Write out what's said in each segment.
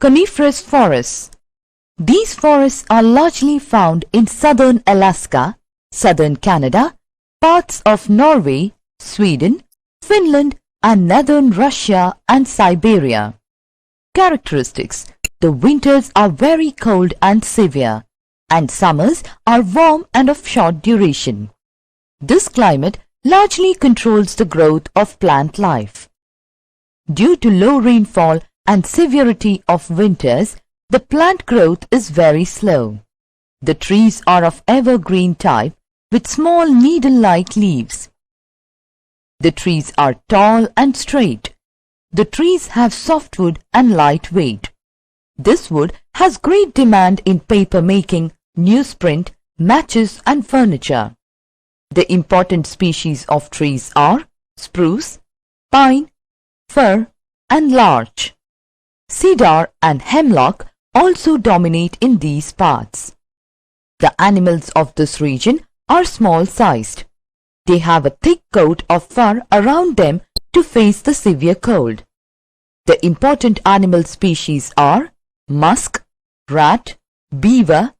Coniferous forests. These forests are largely found in southern Alaska, southern Canada, parts of Norway, Sweden, Finland, and northern Russia and Siberia. Characteristics: the winters are very cold and severe, and summers are warm and of short duration. This climate largely controls the growth of plant life. Due to low rainfall and severity of winters, the plant growth is very slow. The trees are of evergreen type with small needle-like leaves. The trees are tall and straight. The trees have softwood and light weight. This wood has great demand in paper making, newsprint, matches and furniture. The important species of trees are spruce, pine, fir and larch. Cedar and hemlock also dominate in these parts. The animals of this region are small-sized. They have a thick coat of fur around them to face the severe cold. The important animal species are musk, rat, beaver,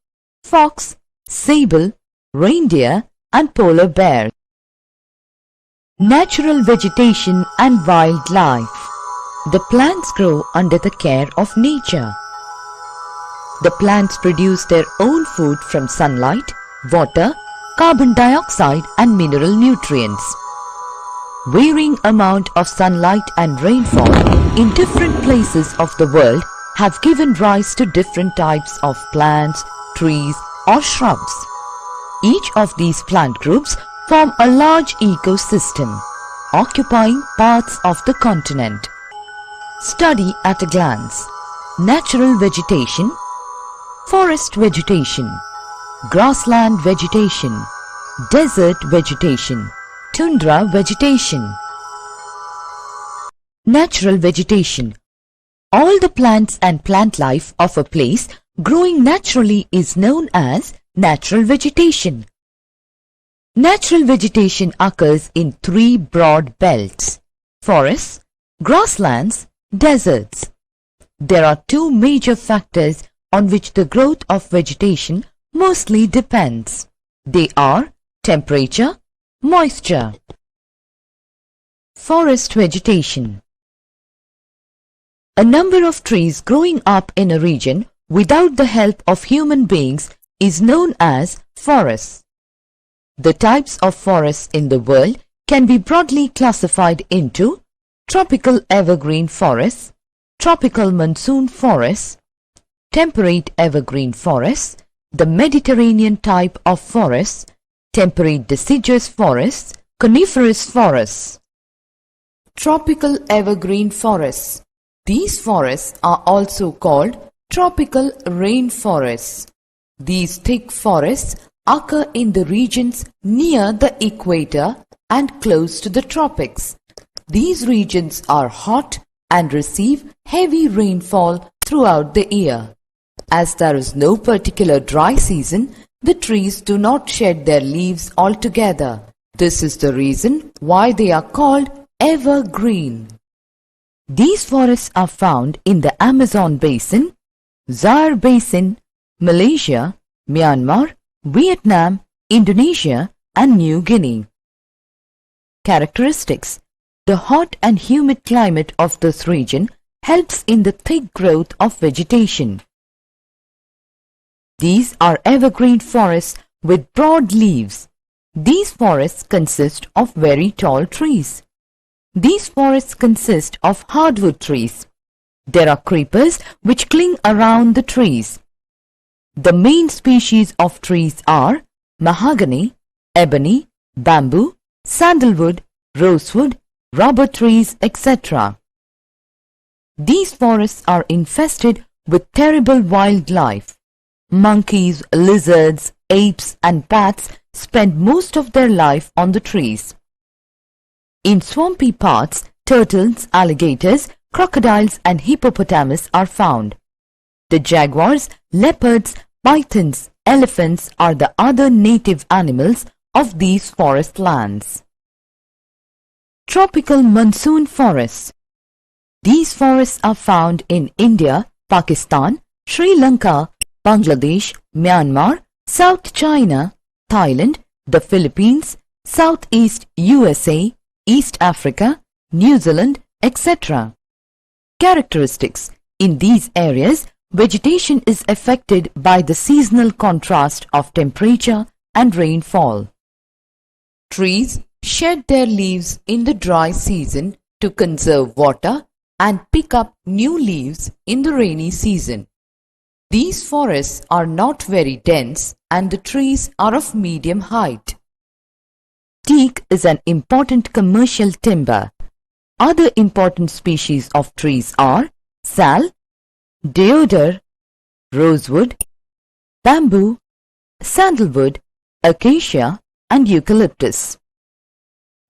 fox, sable, reindeer and polar bear. Natural vegetation and wildlife. The plants grow under the care of nature. The plants produce their own food from sunlight, water, carbon dioxide and mineral nutrients. Varying amount of sunlight and rainfall in different places of the world have given rise to different types of plants, trees or shrubs. Each of these plant groups form a large ecosystem, occupying parts of the continent. Study at a glance. Natural vegetation, forest vegetation, grassland vegetation, desert vegetation, tundra vegetation. Natural vegetation. All the plants and plant life of a place growing naturally is known as natural vegetation. Natural vegetation occurs in three broad belts: forests, grasslands, deserts. There are two major factors on which the growth of vegetation mostly depends. They are temperature, moisture. Forest vegetation. A number of trees growing up in a region without the help of human beings is known as forests. The types of forests in the world can be broadly classified into tropical evergreen forests, tropical monsoon forests, temperate evergreen forests, the Mediterranean type of forests, temperate deciduous forests, coniferous forests. Tropical evergreen forests. These forests are also called tropical rainforests. These thick forests occur in the regions near the equator and close to the tropics. These regions are hot and receive heavy rainfall throughout the year. As there is no particular dry season, the trees do not shed their leaves altogether. This is the reason why they are called evergreen. These forests are found in the Amazon basin, Zaire basin, Malaysia, Myanmar, Vietnam, Indonesia and New Guinea. Characteristics. The hot and humid climate of this region helps in the thick growth of vegetation. These are evergreen forests with broad leaves. These forests consist of very tall trees. These forests consist of hardwood trees. There are creepers which cling around the trees. The main species of trees are mahogany, ebony, bamboo, sandalwood, rosewood, rubber trees, etc. These forests are infested with terrible wildlife. Monkeys, lizards, apes and bats spend most of their life on the trees. In swampy parts, turtles, alligators, crocodiles and hippopotamus are found. The jaguars, leopards, pythons, elephants are the other native animals of these forest lands. Tropical monsoon forests. These forests are found in India, Pakistan, Sri Lanka, Bangladesh, Myanmar, South China, Thailand, the Philippines, Southeast USA, East Africa, New Zealand, etc. Characteristics. In these areas, vegetation is affected by the seasonal contrast of temperature and rainfall. Trees shed their leaves in the dry season to conserve water and pick up new leaves in the rainy season. These forests are not very dense and the trees are of medium height. Teak is an important commercial timber. Other important species of trees are sal, deodar, rosewood, bamboo, sandalwood, acacia and eucalyptus.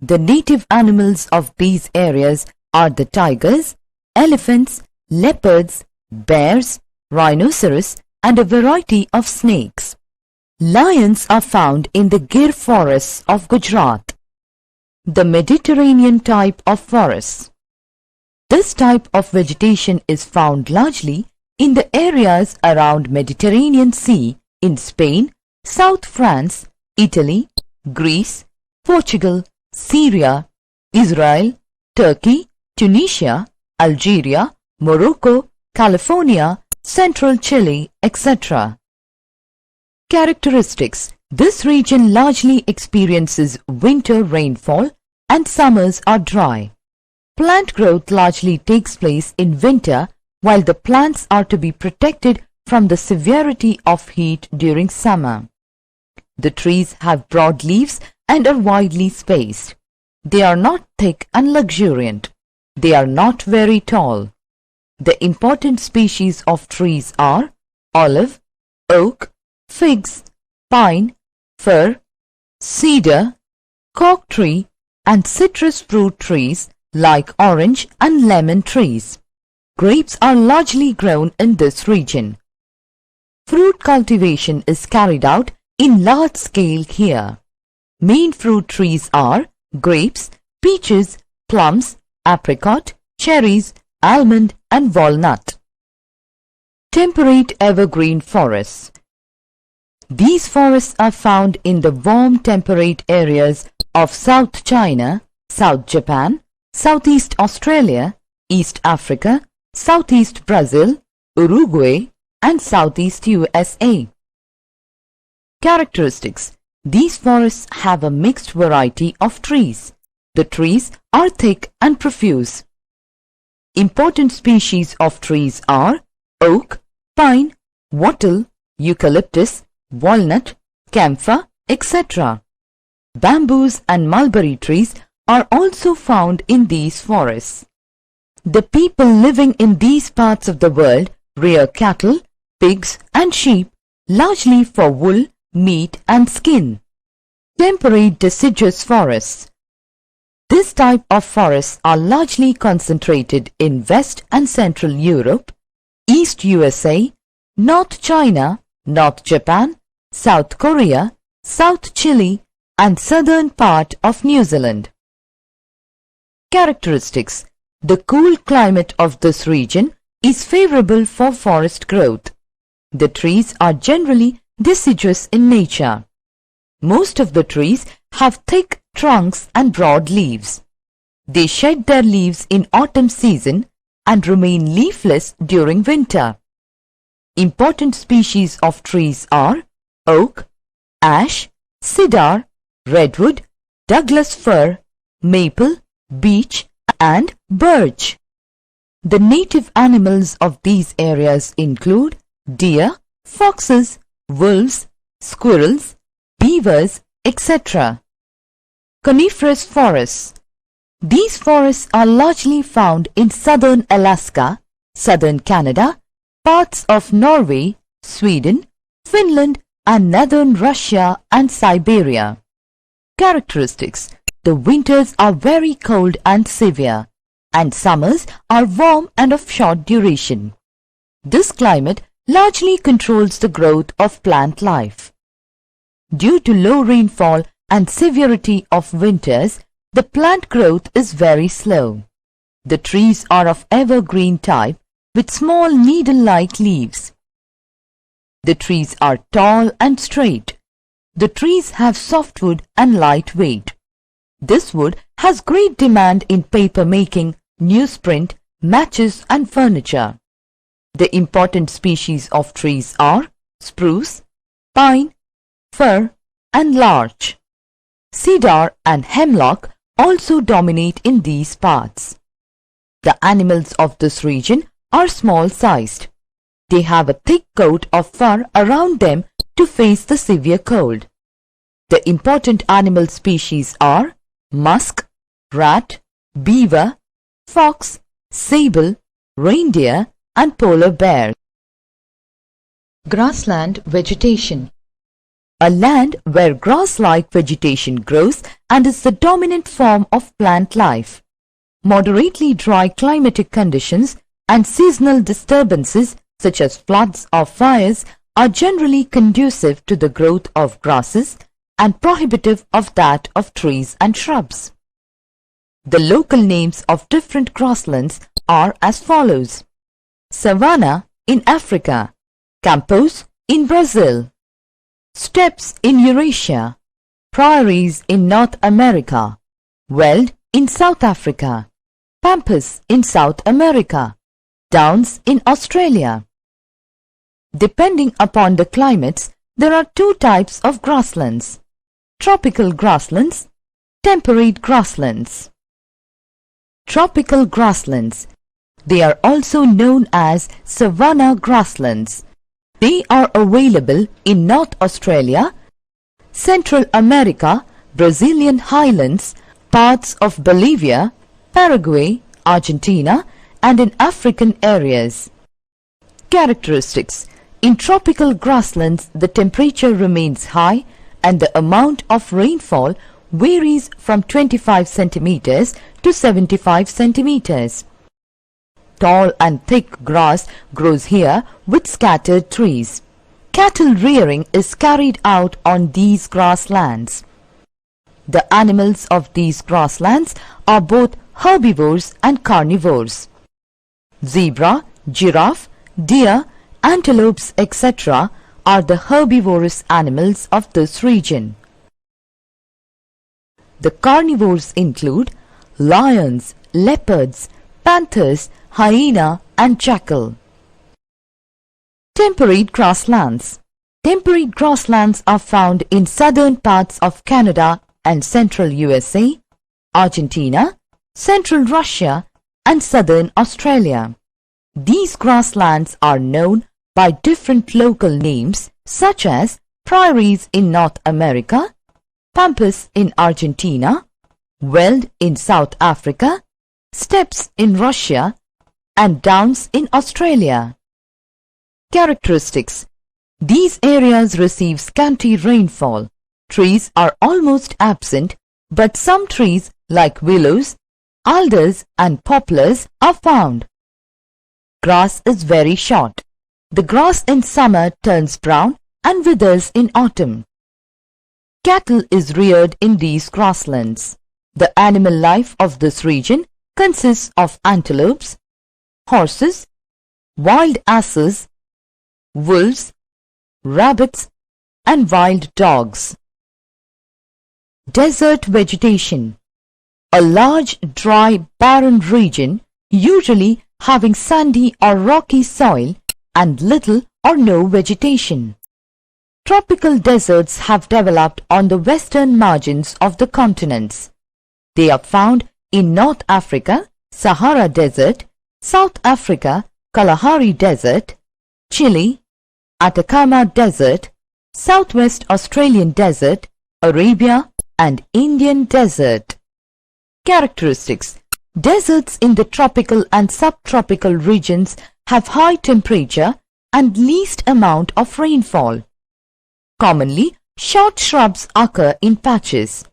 The native animals of these areas are the tigers, elephants, leopards, bears, rhinoceros and a variety of snakes. Lions are found in the Gir forests of Gujarat. The Mediterranean type of forests. This type of vegetation is found largely in the areas around Mediterranean Sea in Spain, South France, Italy, Greece, Portugal, Syria, Israel, Turkey, Tunisia, Algeria, Morocco, California, Central Chile, etc. Characteristics. This region largely experiences winter rainfall and summers are dry. Plant growth largely takes place in winter while the plants are to be protected from the severity of heat during summer. The trees have broad leaves and are widely spaced. They are not thick and luxuriant. They are not very tall. The important species of trees are olive, oak, figs, pine, fir, cedar, cork tree and citrus fruit trees like orange and lemon trees. Grapes are largely grown in this region. Fruit cultivation is carried out in large scale here. Main fruit trees are grapes, peaches, plums, apricot, cherries, almond and walnut. Temperate evergreen forests. These forests are found in the warm temperate areas of South China, South Japan, Southeast Australia, East Africa, Southeast Brazil, Uruguay and Southeast USA. Characteristics. These forests have a mixed variety of trees. The trees are thick and profuse. Important species of trees are oak, pine, wattle, eucalyptus, walnut, camphor, etc. Bamboos and mulberry trees are also found in these forests. The people living in these parts of the world rear cattle, pigs and sheep, largely for wool, meat and skin. Temperate deciduous forests. This type of forests are largely concentrated in West and Central Europe, East USA, North China, North Japan, South Korea, South Chile and southern part of New Zealand. Characteristics. The cool climate of this region is favorable for forest growth. The trees are generally deciduous in nature. Most of the trees have thick trunks and broad leaves. They shed their leaves in autumn season and remain leafless during winter. Important species of trees are oak, ash, cedar, redwood, Douglas fir, maple, beech and birch. The native animals of these areas include deer, foxes, wolves, squirrels, beavers, etc. Coniferous forests. These forests are largely found in southern Alaska, southern Canada, parts of Norway, Sweden, Finland and northern Russia and Siberia. Characteristics. The winters are very cold and severe, and summers are warm and of short duration. This climate largely controls the growth of plant life. Due to low rainfall and severity of winters, the plant growth is very slow. The trees are of evergreen type with small needle-like leaves. The trees are tall and straight. The trees have softwood and light weight. This wood has great demand in paper making, newsprint, matches and furniture. The important species of trees are spruce, pine, fir and larch. Cedar and hemlock also dominate in these parts. The animals of this region are small-sized. They have a thick coat of fur around them to face the severe cold. The important animal species are musk, rat, beaver, fox, sable, reindeer and polar bear. Grassland vegetation. A land where grass-like vegetation grows and is the dominant form of plant life. Moderately dry climatic conditions and seasonal disturbances such as floods or fires are generally conducive to the growth of grasses and prohibitive of that of trees and shrubs. The local names of different grasslands are as follows: savanna in Africa, campos in Brazil, steppes in Eurasia, prairies in North America, veld in South Africa, pampas in South America, downs in Australia. Depending upon the climates, there are two types of grasslands: tropical grasslands, temperate grasslands. Tropical grasslands. They are also known as savanna grasslands. They are available in North Australia, Central America, Brazilian highlands, parts of Bolivia, Paraguay, Argentina, and in African areas. Characteristics. In tropical grasslands, the temperature remains high and the amount of rainfall varies from 25 centimeters to 75 centimeters. Tall and thick grass grows here with scattered trees. Cattle rearing is carried out on these grasslands. The animals of these grasslands are both herbivores and carnivores. Zebra, giraffe, deer, antelopes, etc. are the herbivorous animals of this region. The carnivores include lions, leopards, panthers, hyena and jackal. Temperate grasslands. Temperate grasslands are found in southern parts of Canada and central USA, Argentina, central Russia and southern Australia. These grasslands are known by different local names such as prairies in North America, pampas in Argentina, veld in South Africa, steppes in Russia and downs in Australia. Characteristics. These areas receive scanty rainfall. Trees are almost absent, but some trees like willows, alders and poplars are found. Grass is very short. The grass in summer turns brown and withers in autumn. Cattle is reared in these grasslands. The animal life of this region consists of antelopes, horses, wild asses, wolves, rabbits and wild dogs. Desert vegetation. A large, dry, barren region, usually having sandy or rocky soil and little or no vegetation. Tropical deserts have developed on the western margins of the continents. They are found in North Africa, Sahara Desert, South Africa, Kalahari Desert, Chile, Atacama Desert, Southwest Australian Desert, Arabia and Indian Desert. Characteristics. Deserts in the tropical and subtropical regions have high temperature and least amount of rainfall. Commonly, short shrubs occur in patches.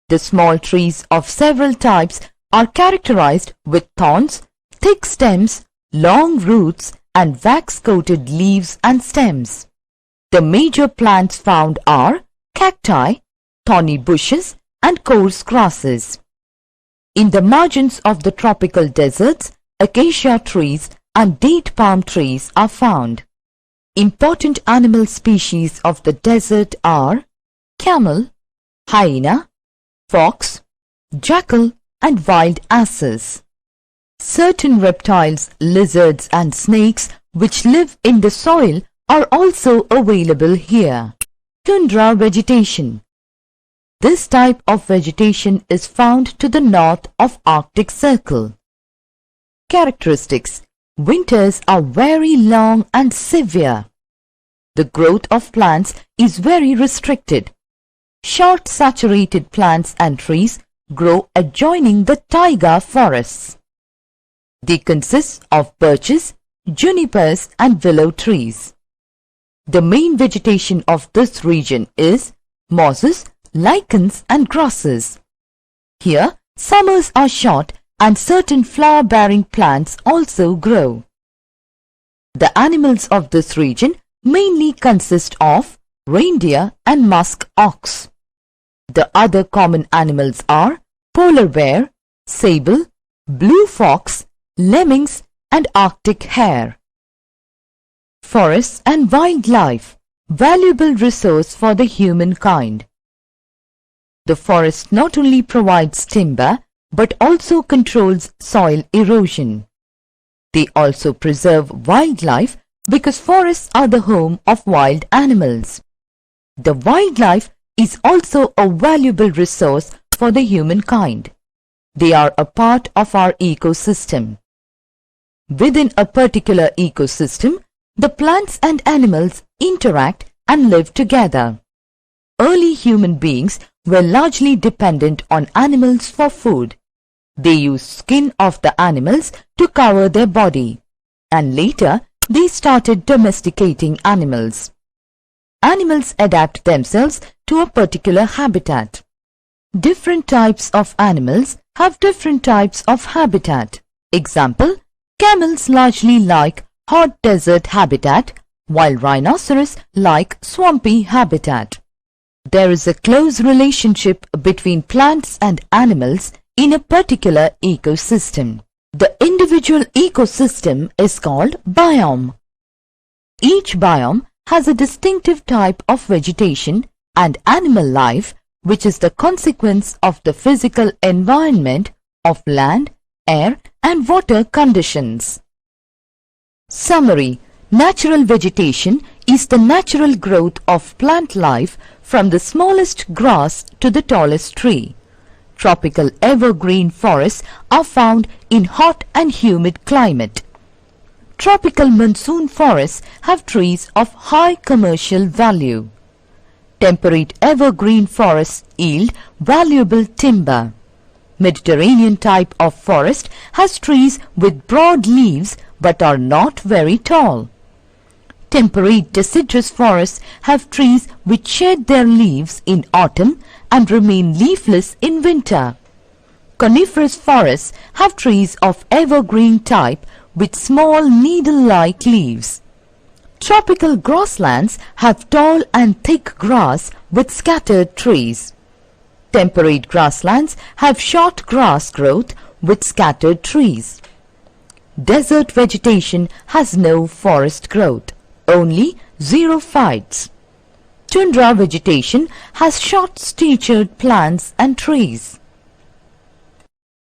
The small trees of several types are characterized with thorns, thick stems, long roots and wax-coated leaves and stems. The major plants found are cacti, thorny bushes and coarse grasses. In the margins of the tropical deserts, acacia trees and date palm trees are found. Important animal species of the desert are camel, hyena, fox, jackal and wild asses. Certain reptiles, lizards and snakes which live in the soil are also available here. Tundra vegetation. This type of vegetation is found to the north of Arctic Circle. Characteristics. Winters are very long and severe. The growth of plants is very restricted. Short saturated plants and trees grow adjoining the taiga forests. They consist of birches, junipers and willow trees. The main vegetation of this region is mosses, lichens and grasses. Here, summers are short and certain flower-bearing plants also grow. The animals of this region mainly consist of reindeer and musk ox. The other common animals are polar bear, sable, blue fox, lemmings and Arctic hare. Forests and wildlife, valuable resource for the humankind. The forest not only provides timber but also controls soil erosion. They also preserve wildlife because forests are the home of wild animals. The wildlife is also a valuable resource for the humankind. They are a part of our ecosystem. Within a particular ecosystem, the plants and animals interact and live together. Early human beings were largely dependent on animals for food. They used skin of the animals to cover their body, and later they started domesticating animals. Animals adapt themselves to a particular habitat. Different types of animals have different types of habitat. Example, camels largely like hot desert habitat, while rhinoceros like swampy habitat. There is a close relationship between plants and animals in a particular ecosystem. The individual ecosystem is called biome. Each biome has a distinctive type of vegetation and animal life which is the consequence of the physical environment of land, air and water conditions. Summary. Natural vegetation is the natural growth of plant life from the smallest grass to the tallest tree. Tropical evergreen forests are found in hot and humid climate. Tropical monsoon forests have trees of high commercial value. Temperate evergreen forests yield valuable timber. Mediterranean type of forest has trees with broad leaves but are not very tall. Temperate deciduous forests have trees which shed their leaves in autumn and remain leafless in winter. Coniferous forests have trees of evergreen type with small needle-like leaves. Tropical grasslands have tall and thick grass with scattered trees. Temperate grasslands have short grass growth with scattered trees. Desert vegetation has no forest growth, only xerophytes. Tundra vegetation has short-statured plants and trees.